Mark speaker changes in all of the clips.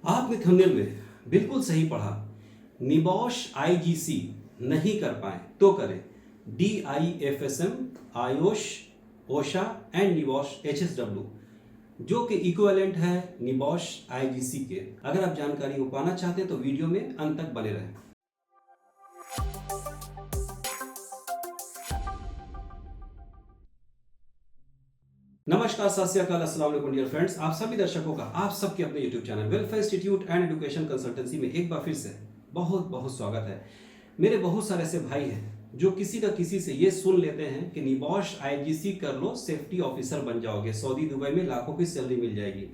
Speaker 1: आपने थंबनेल में बिल्कुल सही पढ़ा। निबॉश आईजीसी नहीं कर पाए तो करें DIFSM, आयोश, ओशा एंड निबॉश HSW, जो कि इक्विवेलेंट है निबॉश आईजीसी के। अगर आप जानकारी को पाना चाहते हैं तो वीडियो में अंत तक बने रहें। नमस्कार, सत श्री अकाल, अस्सलाम वालेकुम डियर फ्रेंड्स। आप सभी दर्शकों का आप सबके अपने YouTube channel welfare institute and education consultancy में एक बार फिर से बहुत बहुत स्वागत है। मेरे बहुत सारे ऐसे भाई हैं जो किसी न किसी से ये सुन लेते हैं कि निबॉश आईजीसी कर लो, सेफ्टी ऑफिसर बन जाओगे, सऊदी दुबई में लाखों की सैलरी मिल जाएगी।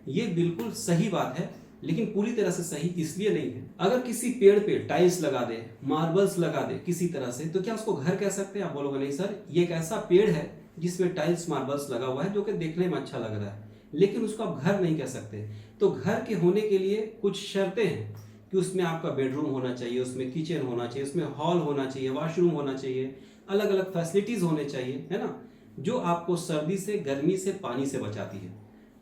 Speaker 1: ये बिल्कुल सही बात है, लेकिन पूरी तरह से सही इसलिए नहीं है। अगर किसी पेड़ पे टाइल्स लगा दे, मार्बल्स लगा दे किसी तरह से, तो क्या उसको घर कह सकते हैं? आप बोलोगे नहीं सर, ये एक ऐसा पेड़ है जिसमें टाइल्स मार्बल्स लगा हुआ है जो कि देखने में अच्छा लग रहा है, लेकिन उसको आप घर नहीं कह सकते। तो घर के होने के लिए कुछ शर्तें हैं कि उसमें आपका बेडरूम होना चाहिए, उसमें किचन होना चाहिए, उसमें हॉल होना चाहिए, वॉशरूम होना चाहिए, अलग अलग फैसिलिटीज होने चाहिए, है ना, जो आपको सर्दी से, गर्मी से, पानी से बचाती है।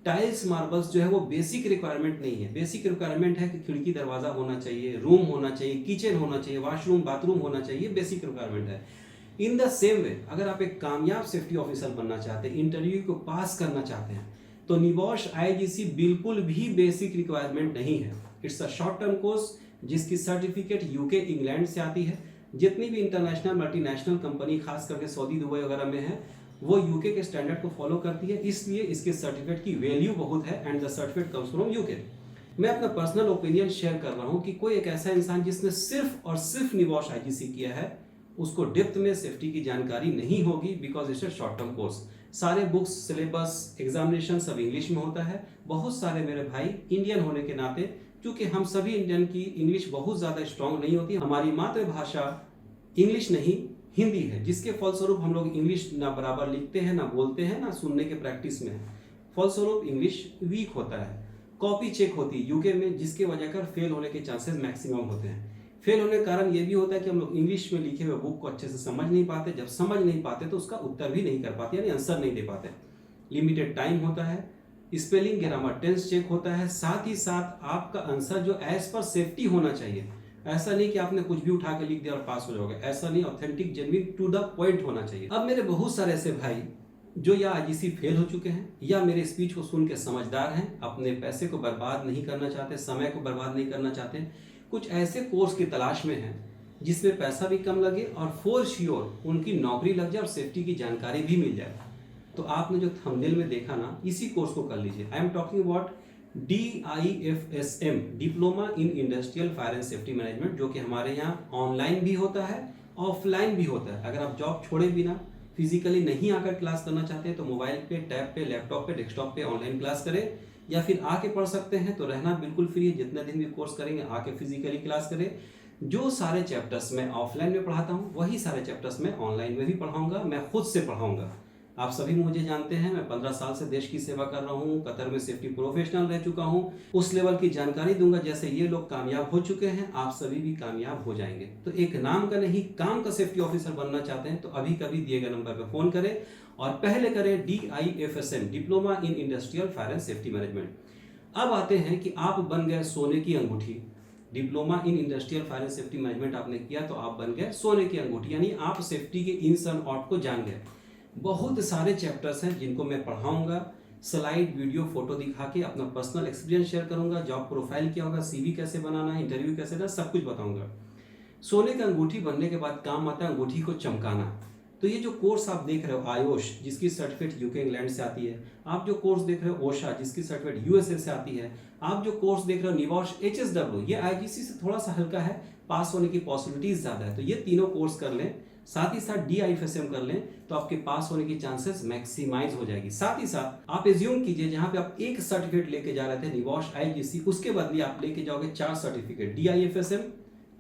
Speaker 1: टाइल्स मार्बल्स जो है वो बेसिक रिक्वायरमेंट नहीं है। बेसिक रिक्वायरमेंट है कि खिड़की दरवाजा होना चाहिए, रूम होना चाहिए, किचन होना चाहिए, वॉशरूम बाथरूम होना चाहिए, बेसिक रिक्वायरमेंट है। इन द सेम वे, अगर आप एक कामयाब सेफ्टी ऑफिसर बनना चाहते हैं, इंटरव्यू को पास करना चाहते हैं, तो निबॉश आईजीसी बिल्कुल भी बेसिक रिक्वायरमेंट नहीं है। It's a short term course जिसकी सर्टिफिकेट यूके, इंग्लैंड से आती है। जितनी भी इंटरनेशनल मल्टीनेशनल कंपनी खास करके सऊदी दुबई वगैरह में है, वो यूके के स्टैंडर्ड को फॉलो करती है, इसलिए इसके सर्टिफिकेट की वैल्यू बहुत है and the certificate comes from UK. मैं अपना पर्सनल ओपिनियन शेयर कर रहा हूँ कि कोई एक ऐसा इंसान जिसने सिर्फ और सिर्फ निबॉश आईजीसी किया है, उसको डेप्थ में सेफ्टी की जानकारी नहीं होगी, because it's a short term course. सारे बुक्स, सिलेबस, एग्जामिनेशन सब इंग्लिश में होता है। बहुत सारे मेरे भाई इंडियन होने के नाते, क्योंकि हम सभी इंडियन की इंग्लिश बहुत ज़्यादा स्ट्रांग नहीं होती, हमारी मातृभाषा इंग्लिश नहीं हिंदी है, जिसके फलस्वरूप हम लोग इंग्लिश ना बराबर लिखते हैं, ना बोलते हैं, ना सुनने के प्रैक्टिस में है। फलस्वरूप इंग्लिश वीक होता है। कॉपी चेक होती है यूके में, जिसके वजह कर फेल होने के चांसेस मैक्सिमम होते हैं। फेल होने का कारण यह भी होता है कि हम लोग इंग्लिश में लिखे हुए बुक को अच्छे से समझ नहीं पाते। जब समझ नहीं पाते तो उसका उत्तर भी नहीं कर पाते, यानी आंसर नहीं दे पाते। लिमिटेड टाइम होता है, स्पेलिंग, ग्रामर, टेंस चेक होता है, साथ ही साथ आपका आंसर जो एज पर सेफ्टी होना चाहिए। ऐसा नहीं कि आपने कुछ भी उठा के लिख दिया और पास हो जाओगे, ऐसा नहीं। Authentic, genuine, to the point होना चाहिए। अब मेरे बहुत सारे ऐसे भाई जो या आईजीसी फेल हो चुके हैं, या मेरे स्पीच को सुन के समझदार हैं, अपने पैसे को बर्बाद नहीं करना चाहते, समय को बर्बाद नहीं करना चाहते, कुछ ऐसे कोर्स की तलाश में हैं जिसमें पैसा भी कम लगे और फॉर श्योर उनकी नौकरी लग जाए और सेफ्टी की जानकारी भी मिल जाए। तो आपने जो थंबनेल में देखा ना, इसी कोर्स को कर लीजिए। I am talking about DIFSM, diploma in industrial fire and safety management, जो कि हमारे यहाँ ऑनलाइन भी होता है, ऑफलाइन भी होता है। अगर आप जॉब छोड़े बिना, फिजिकली नहीं आकर क्लास करना चाहते हैं, तो मोबाइल पे, टैब पे, लैपटॉप पे, डेस्कटॉप पे ऑनलाइन क्लास करें, या फिर आके पढ़ सकते हैं। तो रहना बिल्कुल फ्री है, जितने दिन भी कोर्स करेंगे आके फिजिकली क्लास करें। जो सारे चैप्टर्स मैं ऑफलाइन में पढ़ाता हूँ, वही सारे चैप्टर्स मैं ऑनलाइन में भी पढ़ाऊंगा, मैं खुद से पढ़ाऊंगा। आप सभी मुझे जानते हैं, मैं 15 साल से देश की सेवा कर रहा हूँ, कतर में सेफ्टी प्रोफेशनल रह चुका हूँ। उस लेवल की जानकारी दूंगा जैसे ये लोग कामयाब हो चुके हैं, आप सभी भी कामयाब हो जाएंगे। तो एक नाम का नहीं, काम का सेफ्टी ऑफिसर बनना चाहते हैं तो अभी कभी दिए गए नंबर पर फोन करें और पहले करें DIFSM, diploma in industrial fire and safety management. अब आते हैं कि आप बन गए सोने की अंगूठी। Diploma in industrial fire and safety management आपने किया तो आप बन गए सोने की अंगूठी, यानी आप सेफ्टी के इन्स एंड आउट को जान गए। बहुत सारे चैप्टर्स हैं जिनको मैं पढ़ाऊंगा, स्लाइड, वीडियो, फोटो दिखा के अपना पर्सनल एक्सपीरियंस शेयर करूंगा, जॉब प्रोफाइल क्या होगा, CV कैसे बनाना है, इंटरव्यू कैसे देना, सब कुछ बताऊंगा। सोने का अंगूठी बनने के बाद काम आता है अंगूठी को चमकाना। तो ये जो कोर्स आप देख रहे हो आयोश, जिसकी सर्टिफिकेट यूके, इंग्लैंड से आती है, आप जो कोर्स देख रहे हो ओशा, जिसकी सर्टिफिकेट USA से आती है, आप जो कोर्स देख रहे हो निबॉश HSW, ये आईजीसी से थोड़ा सा हल्का है, पास होने की पॉसिबिलिटीज ज्यादा है। तो ये तीनों कोर्स कर लें, साथ ही साथ DIFSM कर लें, तो आपके पास होने की चांसेस मैक्सिमाइज हो जाएगी। साथ ही साथ आप एज्यूम कीजिए, जहां पे आप एक सर्टिफिकेट लेके जा रहे थे निबॉश आईजीसी, उसके बदले आप लेके जाओगे 4 certificate, DIFSM,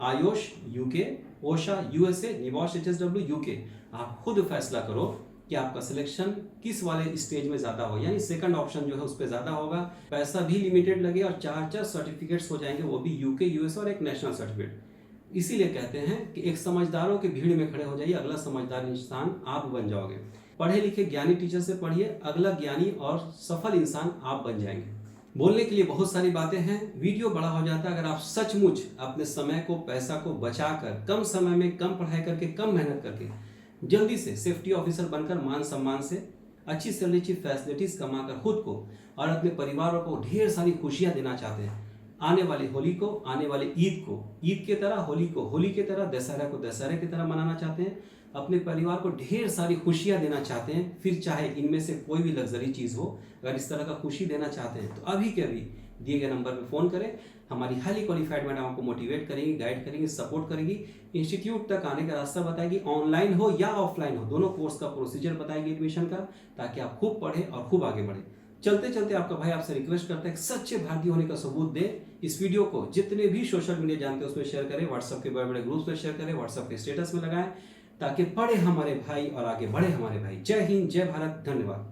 Speaker 1: IOSH UK, OSHA USA, NEBOSH HSW UK. आप खुद फैसला करो कि आपका सिलेक्शन किस वाले स्टेज में ज्यादा हो, यानी सेकंड ऑप्शन जो है उस पर ज्यादा होगा, पैसा भी लिमिटेड लगे और 4 सर्टिफिकेट्स हो जाएंगे, वो भी यूके, US और एक नेशनल सर्टिफिकेट। इसीलिए कहते हैं कि एक समझदारों की भीड़ में खड़े हो जाइए, अगला समझदार इंसान आप बन जाओगे। पढ़े लिखे ज्ञानी टीचर से पढ़िए, अगला ज्ञानी और सफल इंसान आप बन जाएंगे। बोलने के लिए बहुत सारी बातें हैं, वीडियो बड़ा हो जाता है। अगर आप सचमुच अपने समय को, पैसा को बचाकर, कम समय में कम पढ़ाई करके, कम मेहनत करके जल्दी से सेफ्टी ऑफिसर बनकर मान सम्मान से अच्छी सैलरी, अच्छी फैसिलिटीज कमाकर खुद को और अपने परिवारों को ढेर सारी खुशियां देना चाहते हैं, आने वाली होली को, आने वाले ईद को ईद की तरह, होली को होली की तरह, दशहरा को दशहरे की तरह मनाना चाहते हैं, अपने परिवार को ढेर सारी खुशियां देना चाहते हैं, फिर चाहे इनमें से कोई भी लग्जरी चीज हो, अगर इस तरह का खुशी देना चाहते हैं तो अभी के अभी दिए गए नंबर पर फोन करें। हमारी हाईली क्वालिफाइड मैडम आपको मोटिवेट करेंगी, गाइड करेंगी, सपोर्ट करेंगी, इंस्टीट्यूट तक आने का रास्ता बताएगी, ऑनलाइन हो या ऑफलाइन हो, दोनों कोर्स का प्रोसीजर बताएगी एडमिशन का, ताकि आप खूब पढ़े और खूब आगे बढ़े। चलते चलते आपका भाई आपसे रिक्वेस्ट करता है कि सच्चे भारतीय होने का सबूत दे। इस वीडियो को जितने भी सोशल मीडिया जानते हैं उसमें शेयर करें, व्हाट्सएप के बड़े बड़े ग्रुप्स में शेयर करें, व्हाट्सएप के स्टेटस में लगाएं, ताकि पढ़े हमारे भाई और आगे बढ़े हमारे भाई। जय हिंद, जय भारत, धन्यवाद।